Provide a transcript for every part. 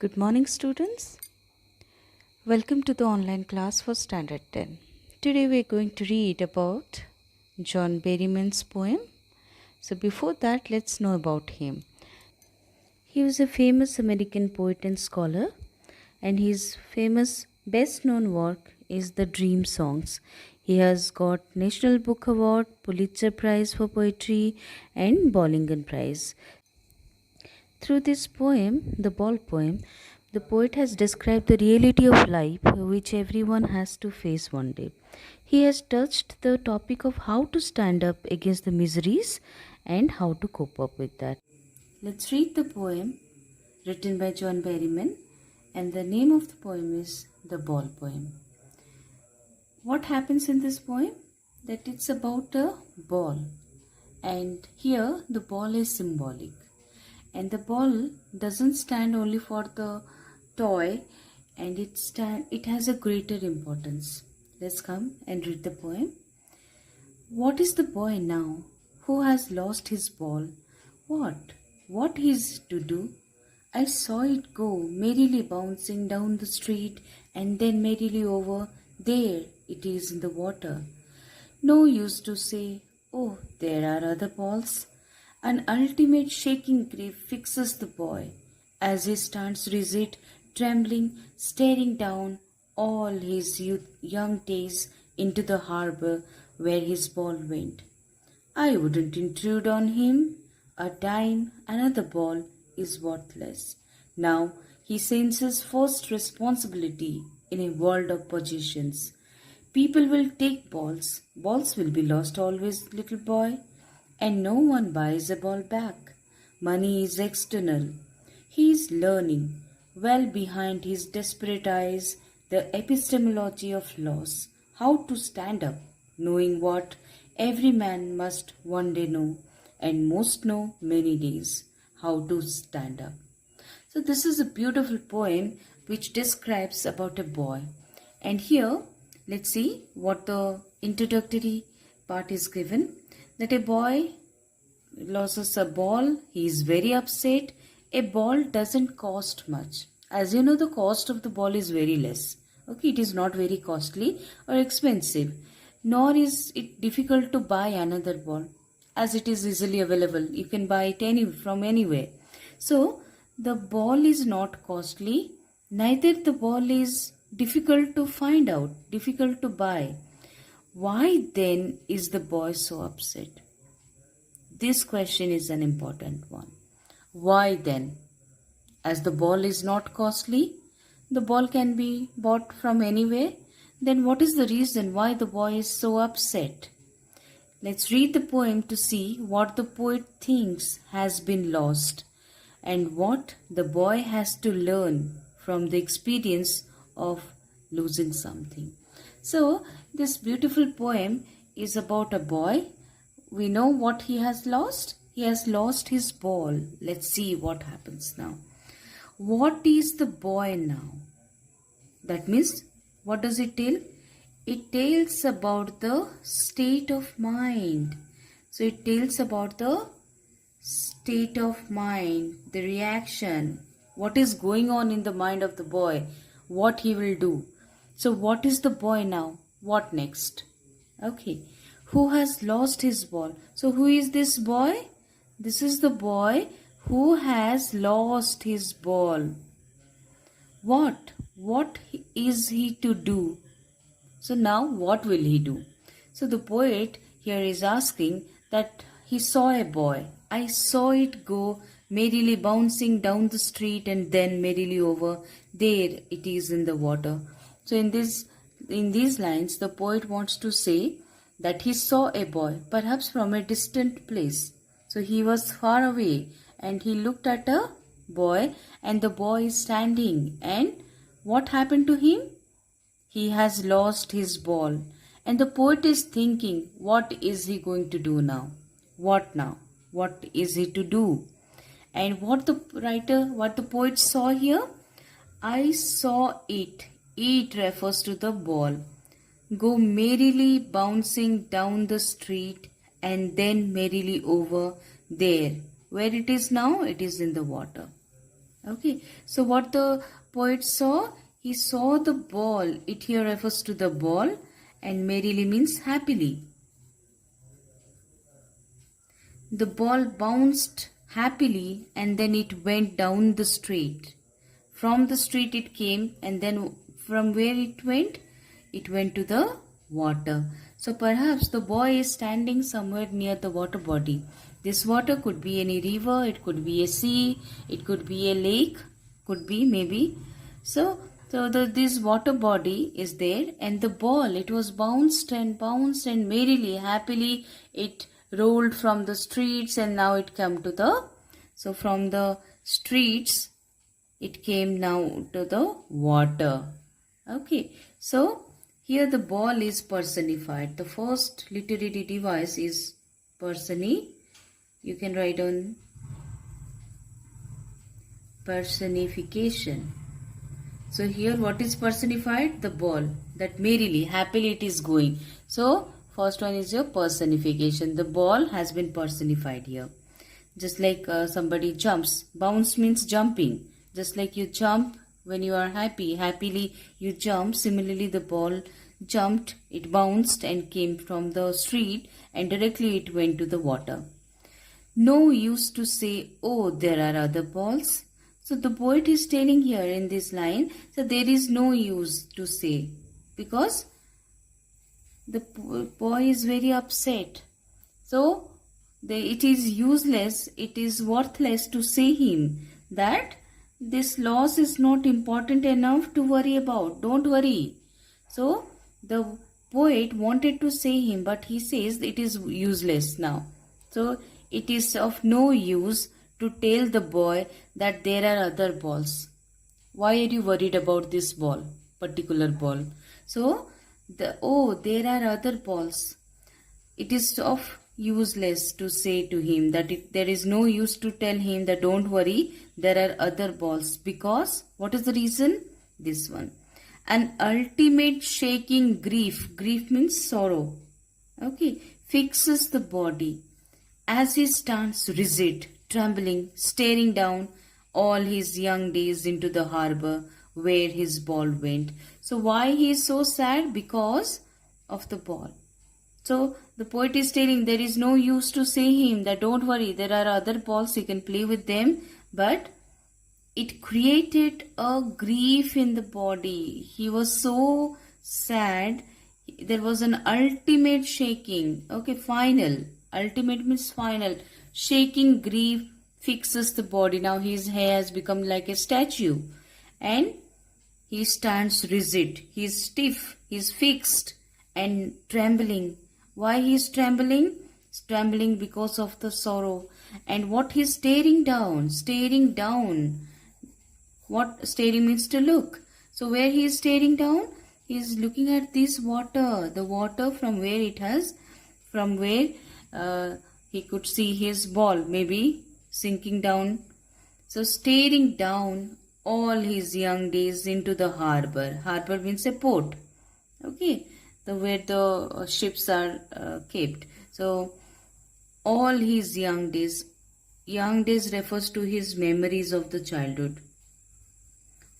Good morning, students. Welcome to the online class for Standard 10. Today we are going to read about John Berryman's poem. So, before that, let's know about him. He was a famous American poet and scholar, and his famous, best known work is The Dream Songs. He has got National Book Award, Pulitzer Prize for Poetry, and Bollingen Prize. Through this poem, the ball poem, the poet has described the reality of life which everyone has to face one day. He has touched the topic of how to stand up against the miseries and how to cope up with that. Let's read the poem written by John Berryman, and the name of the poem is The Ball Poem. What happens in this poem? That it's about a ball, and here the ball is symbolic. And the ball doesn't stand only for the toy, and it has a greater importance. Let's come and read the poem. What is the boy now who has lost his ball? What is to do? I saw it go merrily bouncing down the street and then merrily over. There it is in the water. No use to say, oh, there are other balls. An ultimate shaking grief fixes the boy as he stands rigid, trembling, staring down all his young days into the harbor where his ball went. I wouldn't intrude on him. A dime, another ball is worthless. Now he senses first responsibility in a world of possessions. People will take balls. Balls will be lost always, little boy. And no one buys a ball back. Money is external. He is learning, well behind his desperate eyes, the epistemology of loss, how to stand up, knowing what every man must one day know, and most know many days, how to stand up. So this is a beautiful poem which describes about a boy. And here, let's see what the introductory part is given. That a boy loses a ball, he is very upset. A ball doesn't cost much. As you know, the cost of the ball is very less. Okay, it is not very costly or expensive, nor is it difficult to buy another ball, as it is easily available. You can buy it from anywhere. So the ball is not costly, neither the ball is difficult to find out, difficult to buy. Why then is the boy so upset? This question is an important one. Why then? As the ball is not costly, the ball can be bought from anywhere, then what is the reason why the boy is so upset? Let's read the poem to see what the poet thinks has been lost and what the boy has to learn from the experience of losing something. So, this beautiful poem is about a boy. We know what he has lost. He has lost his ball. Let's see what happens now. What is the boy now? That means, what does it tell? It tells about the state of mind. So, it tells about the state of mind, the reaction, what is going on in the mind of the boy, what he will do. So, what is the boy now? What next? Okay. Who has lost his ball? So, who is this boy? This is the boy who has lost his ball. What? What is he to do? So, now what will he do? So, the poet here is asking that he saw a boy. I saw it go merrily bouncing down the street and then merrily over. There it is in the water. So in these lines, the poet wants to say that he saw a boy, perhaps from a distant place. So he was far away and he looked at a boy, and the boy is standing. And what happened to him? He has lost his ball. And the poet is thinking, what is he going to do now? What now? What is he to do? And what the poet saw here? I saw it. It refers to the ball. Go merrily bouncing down the street and then merrily over. There. Where it is now? It is in the water. Okay, so what the poet saw? He saw the ball. It here refers to the ball, and merrily means happily. The ball bounced happily and then it went down the street. From the street it came, and then from where it went? It went to the water. So perhaps the boy is standing somewhere near the water body. This water could be any river, it could be a sea, it could be a lake, could be maybe. So this water body is there, and the ball, it was bounced and merrily, happily it rolled from the streets, and now it came to the, so from the streets it came now to the water. Okay, so here the ball is personified. The first literary device is personi. You can write on personification. So here what is personified? The ball, that merrily, happily it is going. So first one is your personification. The ball has been personified here. Just like somebody jumps. Bounce means jumping. Just like you jump when you are happy. Happily you jump. Similarly the ball jumped. It bounced and came from the street and directly it went to the water. No use to say, oh, there are other balls. So the poet is telling here in this line, so there is no use to say, because the boy is very upset. So it is useless, it is worthless to say him that this loss is not important enough to worry about. Don't worry. So the poet wanted to say him, but he says it is useless now. So it is of no use to tell the boy that there are other balls. Why are you worried about this ball, particular ball? So, there are other balls. It is of useless to say to him that there is no use to tell him that don't worry, there are other balls. Because, what is the reason? This one. An ultimate shaking grief. Grief means sorrow. Okay. Fixes the body. As he stands rigid, trembling, staring down all his young days into the harbor where his ball went. So why he is so sad? Because of the ball. So the poet is telling there is no use to say him that don't worry, there are other balls, you can play with them. But it created a grief in the body. He was so sad. There was an ultimate shaking. Okay, final. Ultimate means final. Shaking grief fixes the body. Now his hair has become like a statue. And he stands rigid. He is stiff. He is fixed and trembling. Why he is trembling? He's trembling because of the sorrow. And what he is staring down? Staring down. What staring means to look. So where he is staring down? He is looking at this water. The water from where it has, from where he could see his ball maybe sinking down. So staring down all his young days into the harbor. Harbor means a port. Okay, where the ships are kept. So all his young days. Young days refers to his memories of the childhood.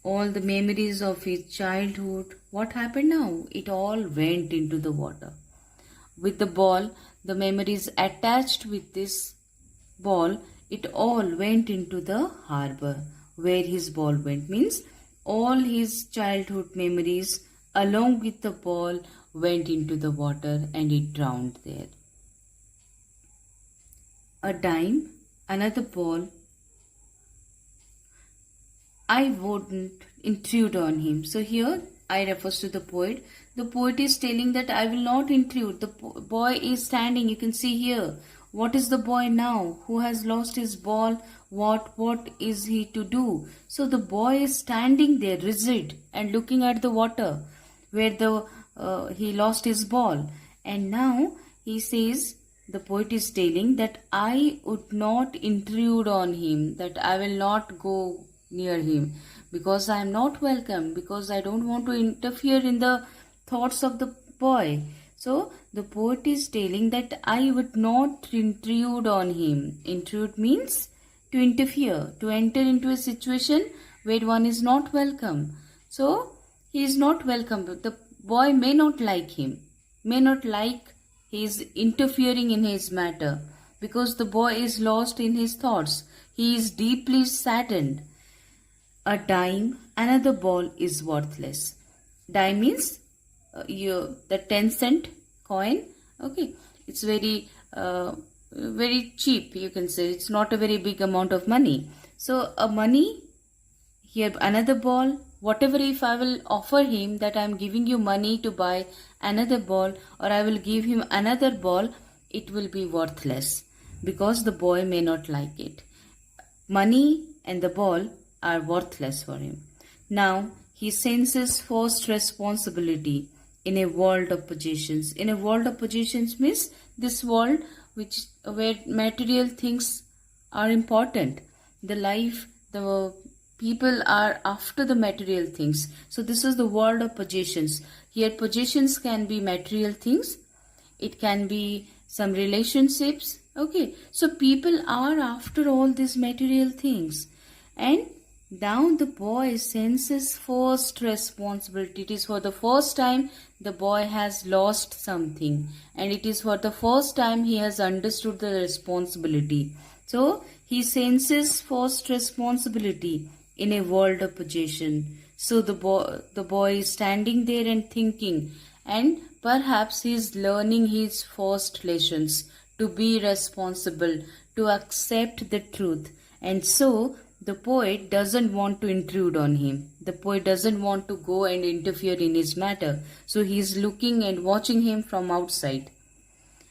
All the memories of his childhood. What happened now? It all went into the water. With the ball, the memories attached with this ball, it all went into the harbor where his ball went. Means all his childhood memories along with the ball went into the water and it drowned there. A dime, another ball. I wouldn't intrude on him. So here I refers to the poet. The poet is telling that I will not intrude. The boy is standing. You can see here. What is the boy now? Who has lost his ball? What is he to do? So the boy is standing there rigid and looking at the water where he lost his ball. And now he says, the poet is telling that I would not intrude on him, that I will not go near him because I am not welcome, because I don't want to interfere in the thoughts of the boy. So the poet is telling that I would not intrude on him. Intrude means to interfere, to enter into a situation where one is not welcome. So he is not welcome. The boy may not like him, may not like he is interfering in his matter, because the boy is lost in his thoughts. He is deeply saddened. A dime, another ball is worthless. Dime means the 10-cent coin. Okay, it's very cheap, you can say. It's not a very big amount of money. So a money, here another ball, whatever, if I will offer him that I am giving you money to buy another ball, or I will give him another ball, it will be worthless, because the boy may not like it. Money and the ball are worthless for him. Now he senses forced responsibility in a world of possessions. In a world of possessions means this world where material things are important. The people are after the material things. So this is the world of possessions. Here possessions can be material things. It can be some relationships. Okay, so people are after all these material things, and now the boy senses forced responsibility. It is for the first time the boy has lost something, and it is for the first time he has understood the responsibility. So he senses forced responsibility in a world of possession. So the boy is standing there and thinking, and perhaps he is learning his first lessons to be responsible, to accept the truth. And so the poet doesn't want to intrude on him. The poet doesn't want to go and interfere in his matter. So he is looking and watching him from outside.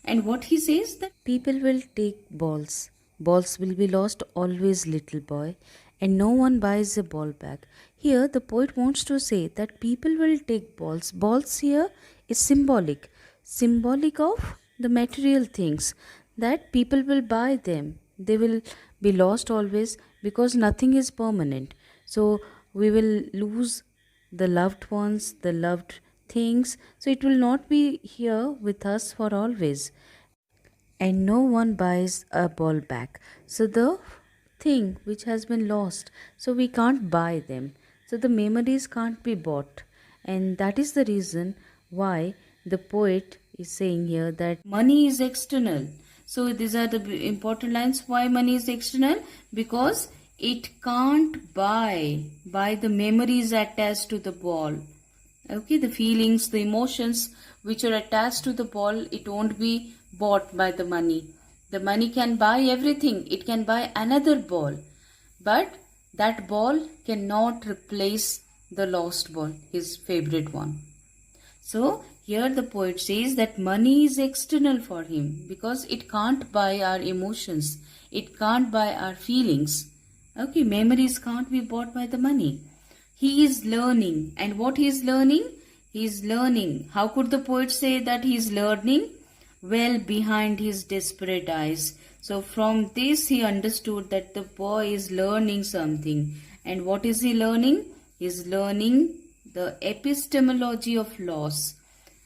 And what he says, that people will take balls. Balls will be lost always, little boy, and no one buys a ball back. Here the poet wants to say that people will take balls. Balls here is symbolic of the material things, that people will buy them. They will be lost always, because nothing is permanent. So we will lose the loved ones, the loved things. So it will not be here with us for always. And no one buys a ball back. So the thing which has been lost, so we can't buy them. So the memories can't be bought. And that is the reason why the poet is saying here that money is external. So these are the important lines. Why money is external? Because it can't buy the memories attached to the ball. Okay, the feelings, the emotions which are attached to the ball, it won't be bought by the money. The money can buy everything. It can buy another ball. But that ball cannot replace the lost ball, his favorite one. So here the poet says that money is external for him, because it can't buy our emotions. It can't buy our feelings. Okay, memories can't be bought by the money. He is learning. And what he is learning? He is learning. How could the poet say that he is learning? Well, behind his desperate eyes. So from this he understood that the boy is learning something. And what is he learning? He is learning the epistemology of loss.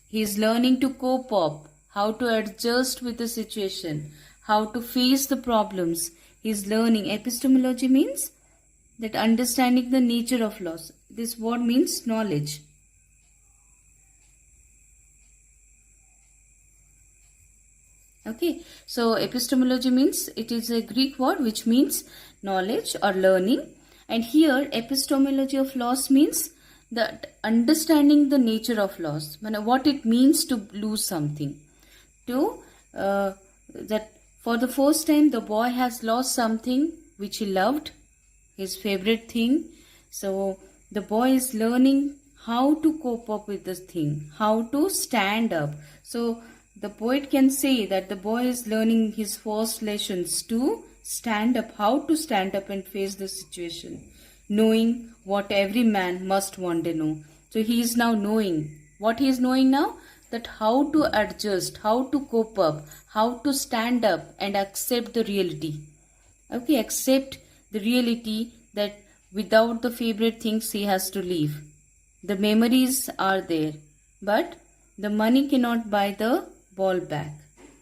He is learning to cope up, how to adjust with the situation, how to face the problems. He is learning. Epistemology means that understanding the nature of loss. This word means knowledge. Okay, so epistemology means, it is a Greek word which means knowledge or learning. And here epistemology of loss means that understanding the nature of loss, what it means to lose something. That for the first time the boy has lost something which he loved, his favorite thing. So the boy is learning how to cope up with this thing, how to stand up. So the poet can say that the boy is learning his first lessons to stand up, how to stand up and face the situation, knowing what every man must one day know. So he is now knowing. What he is knowing now? That how to adjust, how to cope up, how to stand up and accept the reality. Okay, accept the reality that without the favorite things he has to live. The memories are there, but the money cannot buy the ball back.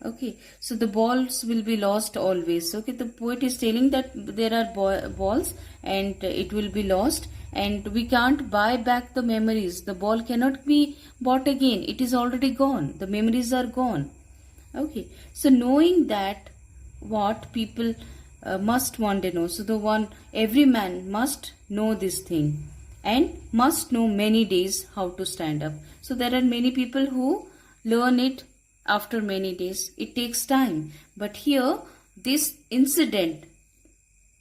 Okay, so the balls will be lost always. Okay, the poet is telling that there are balls and it will be lost, and we can't buy back the memories. The ball cannot be bought again, it is already gone, the memories are gone. Okay, so knowing that, what people must want to know. So the one, every man must know this thing and must know many days how to stand up. So there are many people who learn it after many days. It takes time. But here, this incident,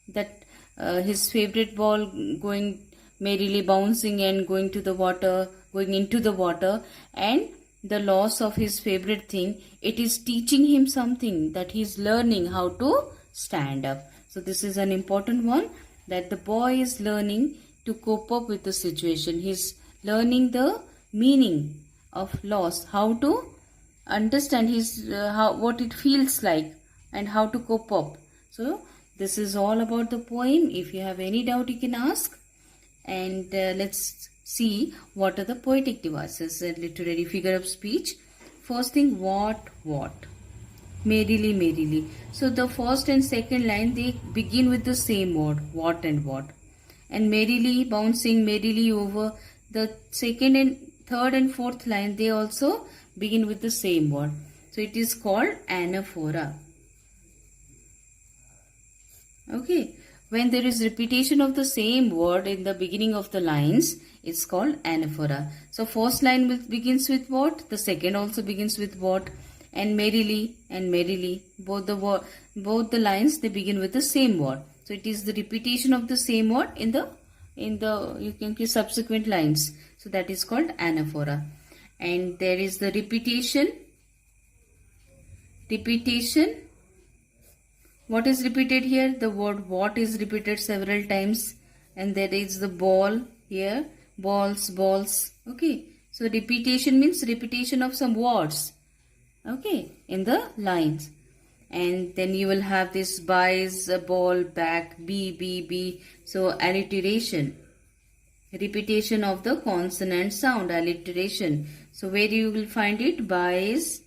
that his favorite ball going merrily bouncing and going to the water, going into the water, and the loss of his favorite thing, it is teaching him something, that he is learning how to stand up. So this is an important one, that the boy is learning to cope up with the situation. He is learning the meaning of loss, how to understand his what it feels like and how to cope up. So this is all about the poem. If you have any doubt, you can ask. And let's see what are the poetic devices, a literary figure of speech. First thing, what? Merrily, merrily. So the first and second line, they begin with the same word, what and what. And merrily, bouncing merrily over. The second and third and fourth line, they also begin with the same word. So it is called anaphora. Okay, when there is repetition of the same word in the beginning of the lines, it's called anaphora. So first line begins with what? The second also begins with what? And merrily, both the lines, they begin with the same word. So it is the repetition of the same word in the you can see subsequent lines. So that is called anaphora. And there is the repetition. What is repeated here? The word what is repeated several times, and there is the ball here, balls. Okay, so repetition means repetition of some words, okay, in the lines. And then you will have this buys, a ball, back, be. So alliteration, repetition of the consonant sound, alliteration. So where you will find it? Buys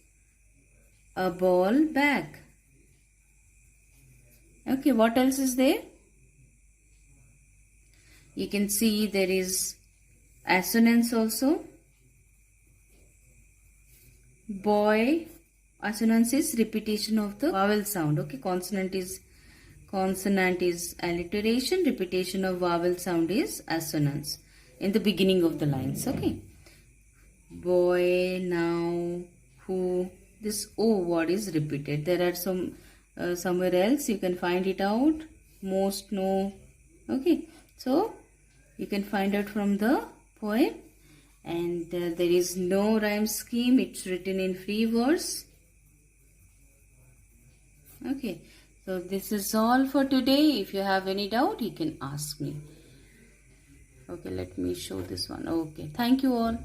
a ball back. Okay, what else is there? You can see there is assonance also. Boy, assonance is repetition of the vowel sound. Okay, consonant is alliteration, repetition of vowel sound is assonance in the beginning of the lines. Okay, boy, now, who, this O word is repeated. There are some somewhere else you can find it out, most, no. Okay, so you can find out from the poem. And there is no rhyme scheme, it's written in free verse. Okay, so this is all for today. If you have any doubt, you can ask me. Okay, let me show this one. Okay, thank you all.